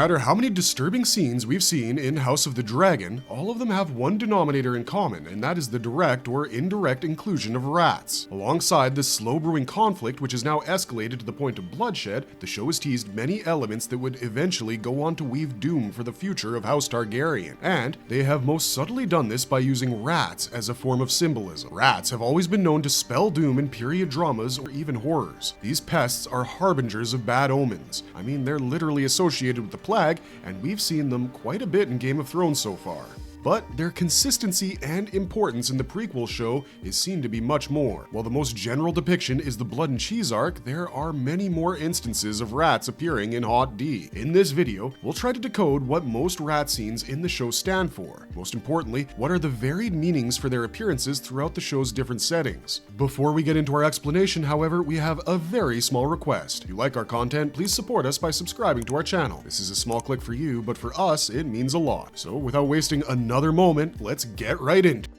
matter how many disturbing scenes we've seen in House of the Dragon, all of them have one denominator in common, and that is the direct or indirect inclusion of rats. Alongside this slow-brewing conflict, which has now escalated to the point of bloodshed, the show has teased many elements that would eventually go on to weave doom for the future of House Targaryen, and they have most subtly done this by using rats as a form of symbolism. Rats have always been known to spell doom in period dramas or even horrors. These pests are harbingers of bad omens. I mean, they're literally associated with the plague, and we've seen them quite a bit in Game of Thrones so far. But their consistency and importance in the prequel show is seen to be much more. While the most general depiction is the blood and cheese arc, there are many more instances of rats appearing in Hot D. In this video, we'll try to decode what most rat scenes in the show stand for. Most importantly, what are the varied meanings for their appearances throughout the show's different settings. Before we get into our explanation, however, we have a very small request. If you like our content, please support us by subscribing to our channel. This is a small click for you, but for us, it means a lot. So without wasting another moment, let's get right into it.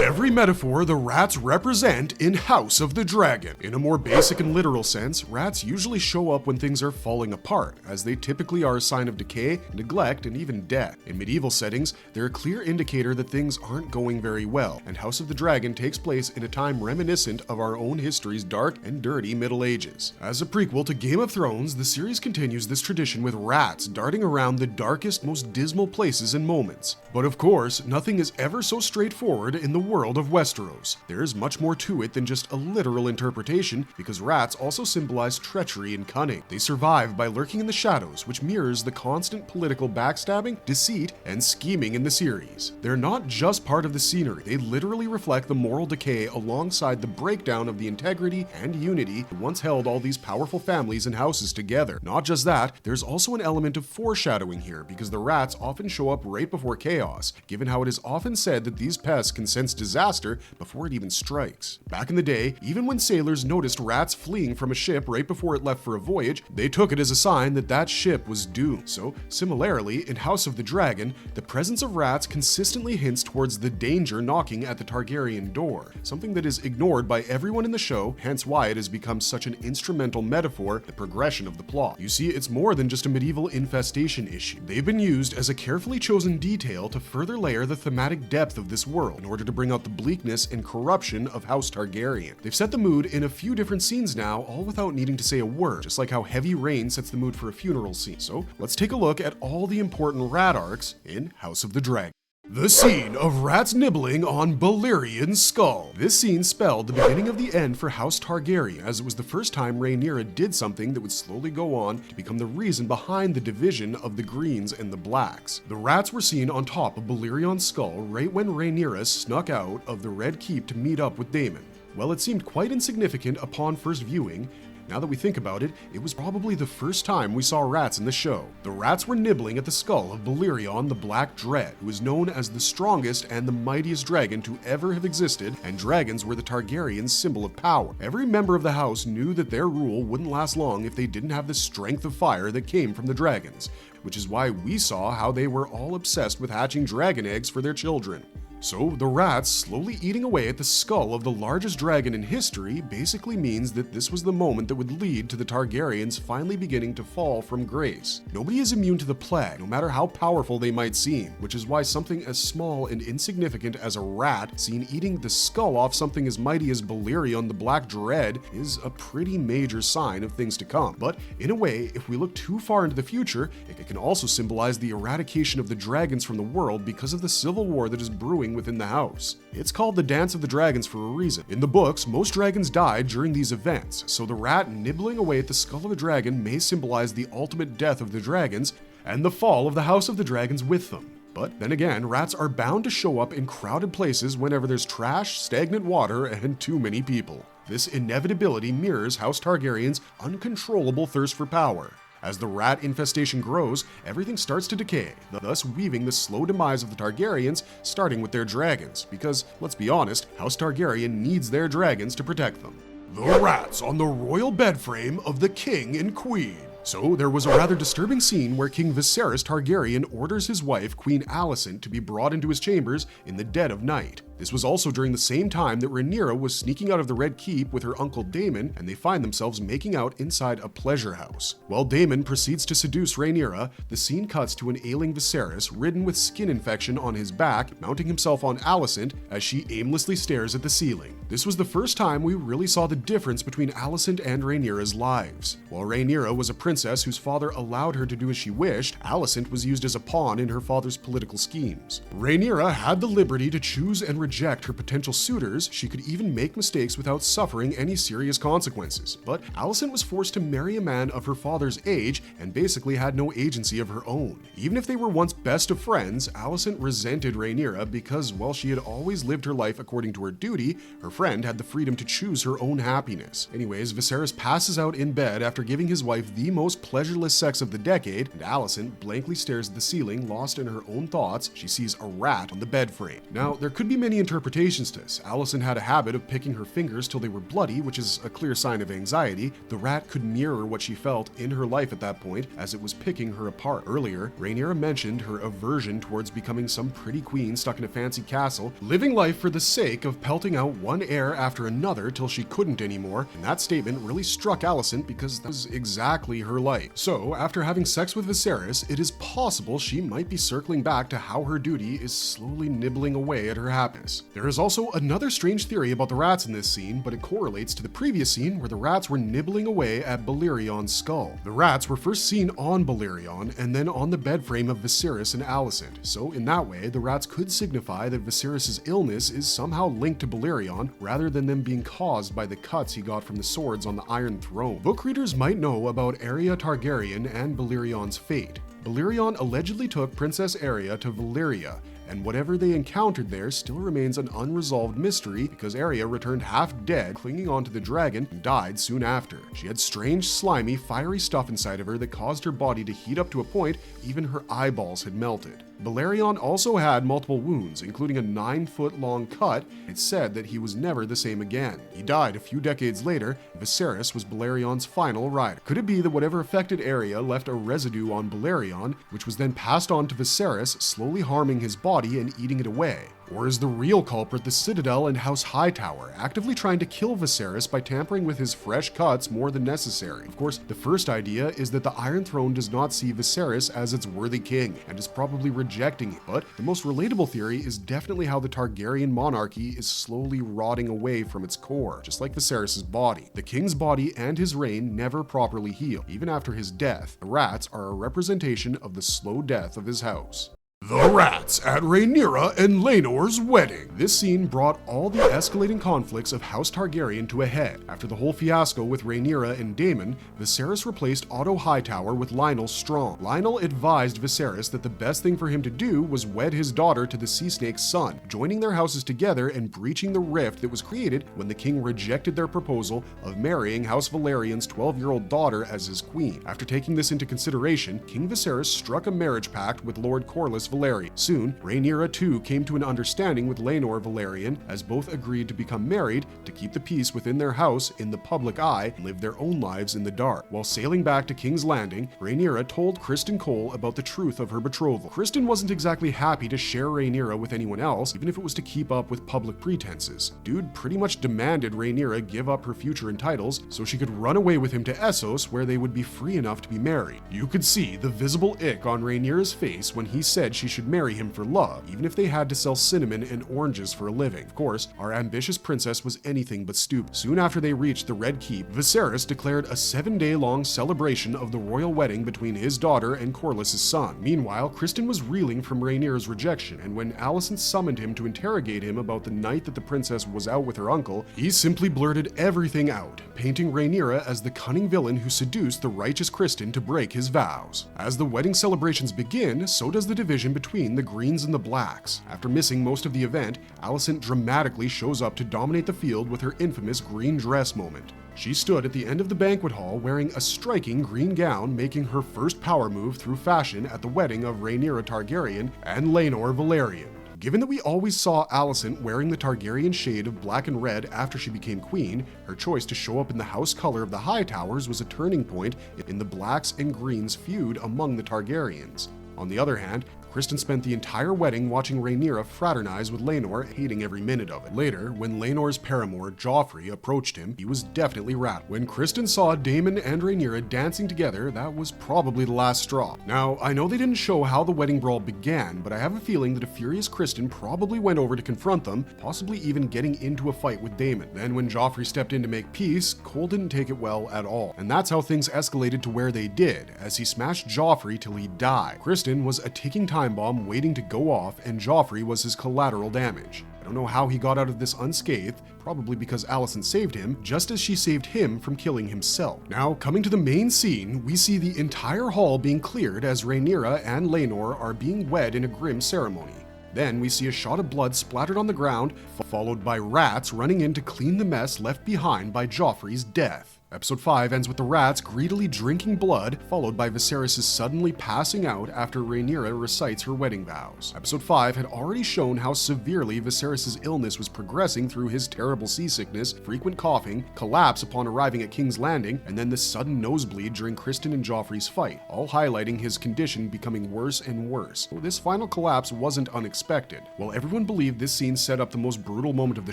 Every metaphor the rats represent in House of the Dragon. In a more basic and literal sense, rats usually show up when things are falling apart, as they typically are a sign of decay, neglect, and even death. In medieval settings, they're a clear indicator that things aren't going very well, and House of the Dragon takes place in a time reminiscent of our own history's dark and dirty Middle Ages. As a prequel to Game of Thrones, the series continues this tradition with rats darting around the darkest, most dismal places and moments. But of course, nothing is ever so straightforward in the world of Westeros. There is much more to it than just a literal interpretation, because rats also symbolize treachery and cunning. They survive by lurking in the shadows, which mirrors the constant political backstabbing, deceit, and scheming in the series. They're not just part of the scenery, they literally reflect the moral decay alongside the breakdown of the integrity and unity that once held all these powerful families and houses together. Not just that, there's also an element of foreshadowing here, because the rats often show up right before chaos, given how it is often said that these pests can sense disaster before it even strikes. Back in the day, even when sailors noticed rats fleeing from a ship right before it left for a voyage, they took it as a sign that that ship was doomed. So, similarly, in House of the Dragon, the presence of rats consistently hints towards the danger knocking at the Targaryen door, something that is ignored by everyone in the show, hence why it has become such an instrumental metaphor in the progression of the plot. You see, it's more than just a medieval infestation issue. They've been used as a carefully chosen detail to further layer the thematic depth of this world in order to bring out the bleakness and corruption of House Targaryen. They've set the mood in a few different scenes now, all without needing to say a word, just like how heavy rain sets the mood for a funeral scene. So let's take a look at all the important rat arcs in House of the Dragon. The scene of rats nibbling on Balerian's skull. This scene spelled the beginning of the end for House Targaryen, as it was the first time Rhaenyra did something that would slowly go on to become the reason behind the division of the Greens and the Blacks. The rats were seen on top of Balerion's skull right when Rhaenyra snuck out of the Red Keep to meet up with Daemon. Well, it seemed quite insignificant upon first viewing. Now that we think about it, it was probably the first time we saw rats in the show. The rats were nibbling at the skull of Balerion the Black Dread, who is known as the strongest and the mightiest dragon to ever have existed, and dragons were the Targaryens' symbol of power. Every member of the house knew that their rule wouldn't last long if they didn't have the strength of fire that came from the dragons, which is why we saw how they were all obsessed with hatching dragon eggs for their children. So the rats slowly eating away at the skull of the largest dragon in history basically means that this was the moment that would lead to the Targaryens finally beginning to fall from grace. Nobody is immune to the plague, no matter how powerful they might seem, which is why something as small and insignificant as a rat seen eating the skull off something as mighty as Balerion the Black Dread is a pretty major sign of things to come. But in a way, if we look too far into the future, it can also symbolize the eradication of the dragons from the world because of the civil war that is brewing within the house. It's called the Dance of the Dragons for a reason. In the books, most dragons died during these events, so the rat nibbling away at the skull of a dragon may symbolize the ultimate death of the dragons and the fall of the House of the Dragons with them. But then again, rats are bound to show up in crowded places whenever there's trash, stagnant water, and too many people. This inevitability mirrors House Targaryen's uncontrollable thirst for power. As the rat infestation grows, everything starts to decay, thus weaving the slow demise of the Targaryens, starting with their dragons, because, let's be honest, House Targaryen needs their dragons to protect them. The rats on the royal bed frame of the king and queen. So there was a rather disturbing scene where King Viserys Targaryen orders his wife, Queen Alicent, to be brought into his chambers in the dead of night. This was also during the same time that Rhaenyra was sneaking out of the Red Keep with her uncle Daemon, and they find themselves making out inside a pleasure house. While Daemon proceeds to seduce Rhaenyra, the scene cuts to an ailing Viserys ridden with skin infection on his back, mounting himself on Alicent as she aimlessly stares at the ceiling. This was the first time we really saw the difference between Alicent and Rhaenyra's lives. While Rhaenyra was a princess whose father allowed her to do as she wished, Alicent was used as a pawn in her father's political schemes. Rhaenyra had the liberty to choose and reject her potential suitors. She could even make mistakes without suffering any serious consequences. But Alicent was forced to marry a man of her father's age and basically had no agency of her own. Even if they were once best of friends, Alicent resented Rhaenyra because while she had always lived her life according to her duty, her friend had the freedom to choose her own happiness. Anyways, Viserys passes out in bed after giving his wife the most pleasureless sex of the decade, and Alicent blankly stares at the ceiling, lost in her own thoughts. She sees a rat on the bed frame. Now, there could be many interpretations to this. Alicent had a habit of picking her fingers till they were bloody, which is a clear sign of anxiety. The rat could mirror what she felt in her life at that point as it was picking her apart. Earlier, Rhaenyra mentioned her aversion towards becoming some pretty queen stuck in a fancy castle, living life for the sake of pelting out one heir after another till she couldn't anymore, and that statement really struck Alicent because that was exactly her life. So, after having sex with Viserys, it is possible she might be circling back to how her duty is slowly nibbling away at her happiness. There is also another strange theory about the rats in this scene, but it correlates to the previous scene where the rats were nibbling away at Balerion's skull. The rats were first seen on Balerion and then on the bed frame of Viserys and Alicent, so in that way, the rats could signify that Viserys' illness is somehow linked to Balerion rather than them being caused by the cuts he got from the swords on the Iron Throne. Book readers might know about Arya Targaryen and Balerion's fate. Balerion allegedly took Princess Arya to Valyria, and whatever they encountered there still remains an unresolved mystery because Arya returned half dead, clinging onto the dragon, and died soon after. She had strange, slimy, fiery stuff inside of her that caused her body to heat up to a point even her eyeballs had melted. Balerion also had multiple wounds, including a 9-foot-long cut. It's said that he was never the same again. He died a few decades later. Viserys was Balerion's final rider. Could it be that whatever affected Arya left a residue on Balerion, which was then passed on to Viserys, slowly harming his body and eating it away? Or is the real culprit the Citadel and House Hightower, actively trying to kill Viserys by tampering with his fresh cuts more than necessary? Of course, the first idea is that the Iron Throne does not see Viserys as its worthy king, and is probably rejecting it. But the most relatable theory is definitely how the Targaryen monarchy is slowly rotting away from its core, just like Viserys' body. The king's body and his reign never properly heal. Even after his death, the rats are a representation of the slow death of his house. The rats at Rhaenyra and Laenor's wedding. This scene brought all the escalating conflicts of House Targaryen to a head. After the whole fiasco with Rhaenyra and Daemon, Viserys replaced Otto Hightower with Lionel Strong. Lionel advised Viserys that the best thing for him to do was wed his daughter to the Sea Snake's son, joining their houses together and breaching the rift that was created when the king rejected their proposal of marrying House Valerion's 12-year-old daughter as his queen. After taking this into consideration, King Viserys struck a marriage pact with Lord Corlys Velaryon. Soon, Rhaenyra too came to an understanding with Laenor Velaryon, as both agreed to become married to keep the peace within their house in the public eye and live their own lives in the dark. While sailing back to King's Landing, Rhaenyra told Criston Cole about the truth of her betrothal. Criston wasn't exactly happy to share Rhaenyra with anyone else, even if it was to keep up with public pretenses. Dude pretty much demanded Rhaenyra give up her future and titles so she could run away with him to Essos, where they would be free enough to be married. You could see the visible ick on Rhaenyra's face when he said she should marry him for love, even if they had to sell cinnamon and oranges for a living. Of course, our ambitious princess was anything but stupid. Soon after they reached the Red Keep, Viserys declared a 7-day-long celebration of the royal wedding between his daughter and Corlys' son. Meanwhile, Criston was reeling from Rhaenyra's rejection, and when Alicent summoned him to interrogate him about the night that the princess was out with her uncle, he simply blurted everything out, painting Rhaenyra as the cunning villain who seduced the righteous Criston to break his vows. As the wedding celebrations begin, so does the division between the Greens and the Blacks. After missing most of the event, Alicent dramatically shows up to dominate the field with her infamous green dress moment. She stood at the end of the banquet hall wearing a striking green gown, making her first power move through fashion at the wedding of Rhaenyra Targaryen and Laenor Velaryon. Given that we always saw Alicent wearing the Targaryen shade of black and red after she became queen, her choice to show up in the house color of the Hightowers was a turning point in the Blacks and Greens feud among the Targaryens. On the other hand, Criston spent the entire wedding watching Rhaenyra fraternize with Laenor, hating every minute of it. Later, when Laenor's paramour, Joffrey, approached him, he was definitely rattled. When Criston saw Daemon and Rhaenyra dancing together, that was probably the last straw. Now, I know they didn't show how the wedding brawl began, but I have a feeling that a furious Criston probably went over to confront them, possibly even getting into a fight with Daemon. Then when Joffrey stepped in to make peace, Cole didn't take it well at all. And that's how things escalated to where they did, as he smashed Joffrey till he died. Criston was a ticking time bomb waiting to go off, and Joffrey was his collateral damage. I don't know how he got out of this unscathed, probably because Alicent saved him, just as she saved him from killing himself. Now, coming to the main scene, we see the entire hall being cleared as Rhaenyra and Laenor are being wed in a grim ceremony. Then we see a shot of blood splattered on the ground, followed by rats running in to clean the mess left behind by Joffrey's death. Episode 5 ends with the rats greedily drinking blood, followed by Viserys suddenly passing out after Rhaenyra recites her wedding vows. Episode 5 had already shown how severely Viserys' illness was progressing through his terrible seasickness, frequent coughing, collapse upon arriving at King's Landing, and then the sudden nosebleed during Criston and Joffrey's fight, all highlighting his condition becoming worse and worse. So this final collapse wasn't unexpected. While everyone believed this scene set up the most brutal moment of the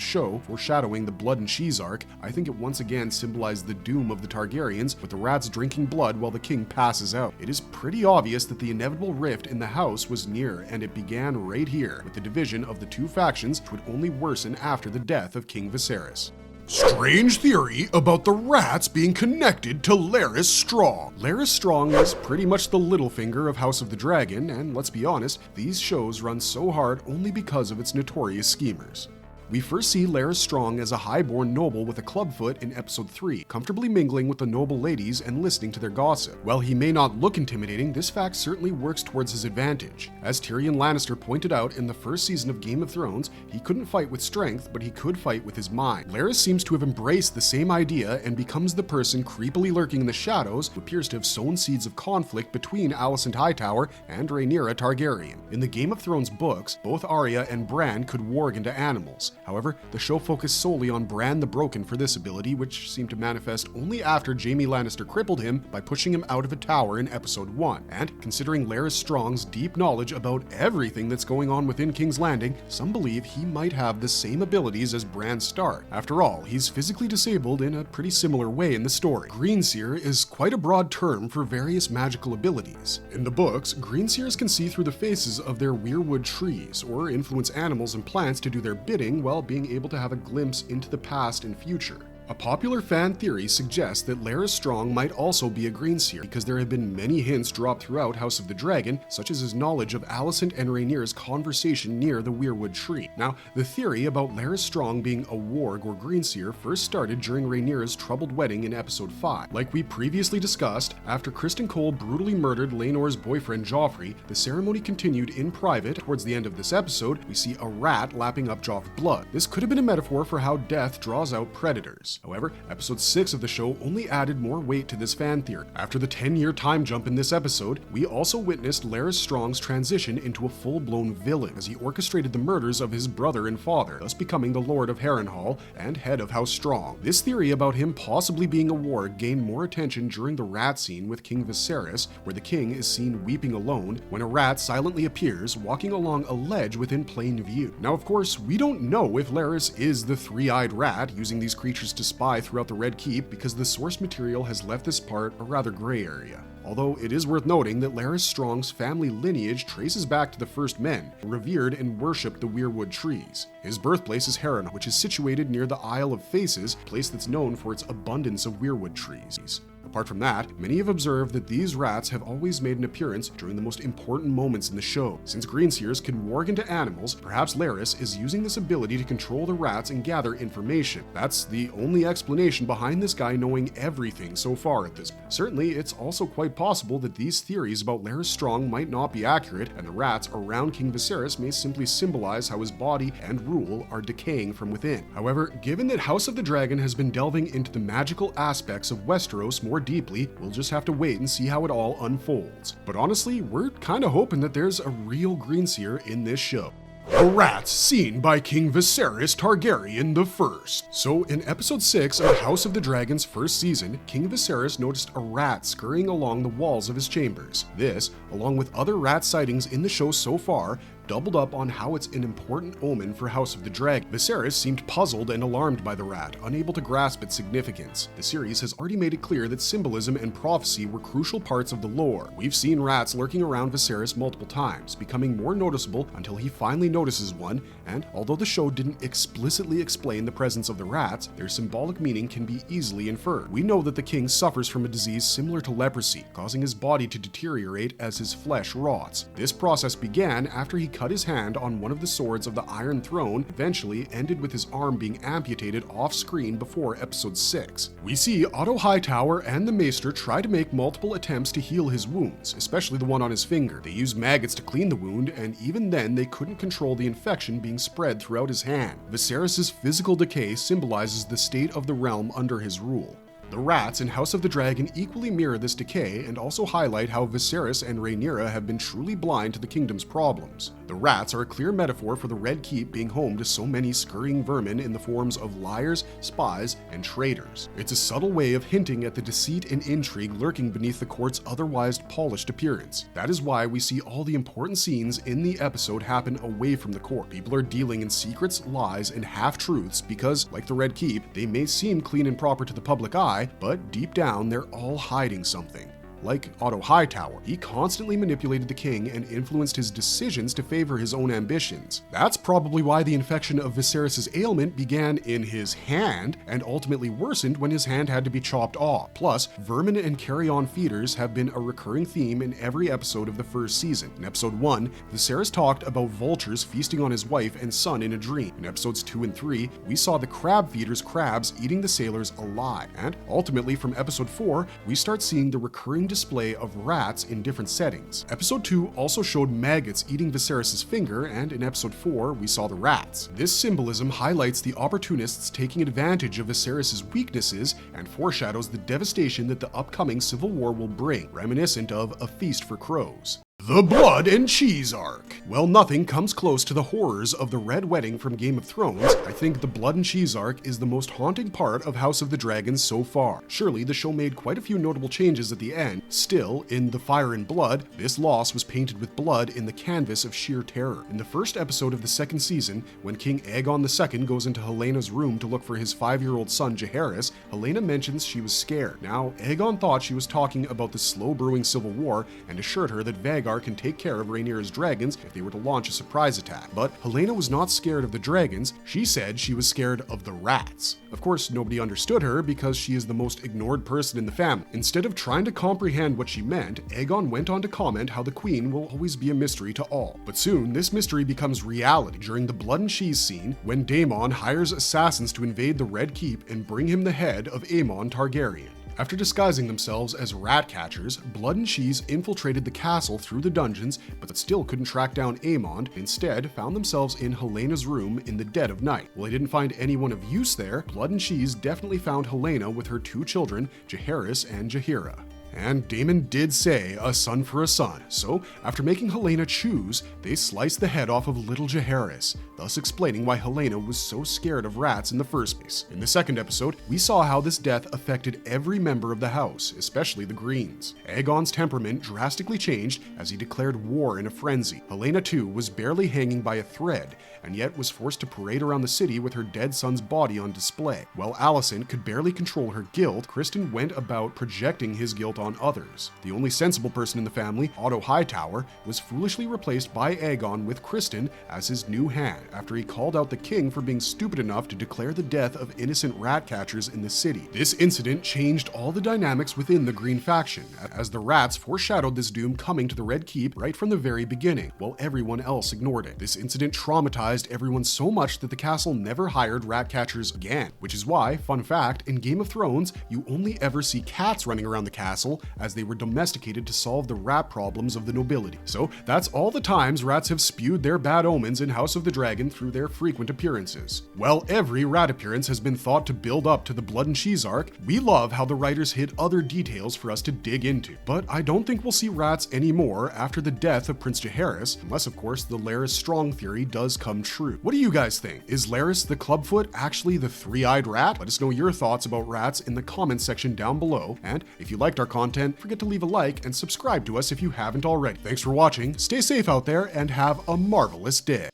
show, foreshadowing the blood and cheese arc, I think it once again symbolized the doom of the Targaryens, with the rats drinking blood while the king passes out. It is pretty obvious that the inevitable rift in the house was near, and it began right here, with the division of the two factions, which would only worsen after the death of King Viserys. Strange theory about the rats being connected to Larys Strong. Larys Strong is pretty much the Littlefinger of House of the Dragon, and let's be honest, these shows run so hard only because of its notorious schemers. We first see Larys Strong as a highborn noble with a clubfoot in episode 3, comfortably mingling with the noble ladies and listening to their gossip. While he may not look intimidating, this fact certainly works towards his advantage. As Tyrion Lannister pointed out in the first season of Game of Thrones, he couldn't fight with strength, but he could fight with his mind. Larys seems to have embraced the same idea and becomes the person creepily lurking in the shadows who appears to have sown seeds of conflict between Alicent Hightower and Rhaenyra Targaryen. In the Game of Thrones books, both Arya and Bran could warg into animals. However, the show focused solely on Bran the Broken for this ability, which seemed to manifest only after Jaime Lannister crippled him by pushing him out of a tower in episode 1. And considering Larys Strong's deep knowledge about everything that's going on within King's Landing, some believe he might have the same abilities as Bran Stark. After all, he's physically disabled in a pretty similar way in the story. Greenseer is quite a broad term for various magical abilities. In the books, Greenseers can see through the faces of their weirwood trees, or influence animals and plants to do their bidding while being able to have a glimpse into the past and future. A popular fan theory suggests that Larys Strong might also be a Greenseer because there have been many hints dropped throughout House of the Dragon, such as his knowledge of Alicent and Rhaenyra's conversation near the Weirwood tree. Now, the theory about Larys Strong being a warg or Greenseer first started during Rhaenyra's troubled wedding in episode 5. Like we previously discussed, after Criston Cole brutally murdered Laenor's boyfriend Joffrey, the ceremony continued in private. Towards the end of this episode, we see a rat lapping up Joff's blood. This could have been a metaphor for how death draws out predators. However, episode 6 of the show only added more weight to this fan theory. After the 10-year time jump in this episode, we also witnessed Larys Strong's transition into a full-blown villain as he orchestrated the murders of his brother and father, thus becoming the Lord of Harrenhal and head of House Strong. This theory about him possibly being a warg gained more attention during the rat scene with King Viserys, where the king is seen weeping alone when a rat silently appears, walking along a ledge within plain view. Now, of course, we don't know if Larys is the three-eyed rat using these creatures to spy throughout the Red Keep because the source material has left this part a rather gray area. Although it is worth noting that Larys Strong's family lineage traces back to the First Men, who revered and worshipped the Weirwood trees. His birthplace is Harrenhal, which is situated near the Isle of Faces, a place that's known for its abundance of weirwood trees. Apart from that, many have observed that these rats have always made an appearance during the most important moments in the show. Since Greenseers can warg into animals, perhaps Larys is using this ability to control the rats and gather information. That's the only explanation behind this guy knowing everything so far at this point. Certainly, it's also quite possible that these theories about Larys Strong might not be accurate, and the rats around King Viserys may simply symbolize how his body and rule are decaying from within. However, given that House of the Dragon has been delving into the magical aspects of Westeros more deeply, we'll just have to wait and see how it all unfolds. But honestly, we're kinda hoping that there's a real Greenseer in this show. The rats seen by King Viserys Targaryen I. So in episode 6 of House of the Dragon's first season, King Viserys noticed a rat scurrying along the walls of his chambers. This, along with other rat sightings in the show so far, doubled up on how it's an important omen for House of the Dragon. Viserys seemed puzzled and alarmed by the rat, unable to grasp its significance. The series has already made it clear that symbolism and prophecy were crucial parts of the lore. We've seen rats lurking around Viserys multiple times, becoming more noticeable until he finally notices one, and although the show didn't explicitly explain the presence of the rats, their symbolic meaning can be easily inferred. We know that the king suffers from a disease similar to leprosy, causing his body to deteriorate as his flesh rots. This process began after he cut his hand on one of the swords of the Iron Throne, eventually ended with his arm being amputated off screen before episode 6. We see Otto Hightower and the Maester try to make multiple attempts to heal his wounds, especially the one on his finger. They use maggots to clean the wound, and even then they couldn't control the infection being spread throughout his hand. Viserys' physical decay symbolizes the state of the realm under his rule. The rats in House of the Dragon equally mirror this decay and also highlight how Viserys and Rhaenyra have been truly blind to the kingdom's problems. The rats are a clear metaphor for the Red Keep being home to so many scurrying vermin in the forms of liars, spies, and traitors. It's a subtle way of hinting at the deceit and intrigue lurking beneath the court's otherwise polished appearance. That is why we see all the important scenes in the episode happen away from the court. People are dealing in secrets, lies, and half-truths because, like the Red Keep, they may seem clean and proper to the public eye, but deep down they're all hiding something. Like Otto Hightower, he constantly manipulated the king and influenced his decisions to favor his own ambitions. That's probably why the infection of Viserys' ailment began in his hand and ultimately worsened when his hand had to be chopped off. Plus, vermin and carrion feeders have been a recurring theme in every episode of the first season. In episode 1, Viserys talked about vultures feasting on his wife and son in a dream. In episodes 2 and 3, we saw the crab feeders' crabs eating the sailors alive. And ultimately, from episode 4, we start seeing the recurring display of rats in different settings. Episode 2 also showed maggots eating Viserys' finger, and in episode 4 we saw the rats. This symbolism highlights the opportunists taking advantage of Viserys' weaknesses and foreshadows the devastation that the upcoming civil war will bring, reminiscent of A Feast for Crows. The Blood and Cheese Arc. Well, nothing comes close to the horrors of the Red Wedding from Game of Thrones. I think the Blood and Cheese Arc is the most haunting part of House of the Dragon so far. Surely the show made quite a few notable changes at the end. Still, in The Fire and Blood, this loss was painted with blood in the canvas of sheer terror. In the first episode of the second season, when King Aegon II goes into Helena's room to look for his 5-year-old son Jaehaerys, Helena mentions she was scared. Now, Aegon thought she was talking about the slow brewing civil war and assured her that Vhagar can take care of Rhaenyra's dragons if they were to launch a surprise attack. But Helena was not scared of the dragons, she said she was scared of the rats. Of course, nobody understood her because she is the most ignored person in the family. Instead of trying to comprehend what she meant, Aegon went on to comment how the queen will always be a mystery to all. But soon, this mystery becomes reality during the blood and cheese scene when Daemon hires assassins to invade the Red Keep and bring him the head of Aemon Targaryen. After disguising themselves as rat catchers, Blood and Cheese infiltrated the castle through the dungeons, but still couldn't track down Aemon. Instead, found themselves in Helena's room in the dead of night. While they didn't find anyone of use there, Blood and Cheese definitely found Helena with her 2 children, Jaehaerys and Jaehaera. And Daemon did say a son for a son, so after making Helena choose, they sliced the head off of little Jaehaerys, thus explaining why Helena was so scared of rats in the first place. In the second episode, we saw how this death affected every member of the house, especially the Greens. Aegon's temperament drastically changed as he declared war in a frenzy. Helena too was barely hanging by a thread, and yet was forced to parade around the city with her dead son's body on display. While Alicent could barely control her guilt, Criston went about projecting his guilt on others. The only sensible person in the family, Otto Hightower, was foolishly replaced by Aegon with Criston as his new hand, after he called out the king for being stupid enough to declare the death of innocent rat catchers in the city. This incident changed all the dynamics within the Green faction, as the rats foreshadowed this doom coming to the Red Keep right from the very beginning, while everyone else ignored it. This incident traumatized everyone so much that the castle never hired rat catchers again, which is why, fun fact, in Game of Thrones, you only ever see cats running around the castle castle, as they were domesticated to solve the rat problems of the nobility. So that's all the times rats have spewed their bad omens in House of the Dragon through their frequent appearances. While every rat appearance has been thought to build up to the Blood and Cheese arc, we love how the writers hid other details for us to dig into. But I don't think we'll see rats anymore after the death of Prince Jaehaerys, unless of course the Larys Strong theory does come true. What do you guys think? Is Larys the Clubfoot actually the three-eyed rat? Let us know your thoughts about rats in the comments section down below, and if you liked our content, forget to leave a like and subscribe to us if you haven't already. Thanks for watching, stay safe out there, and have a marvelous day.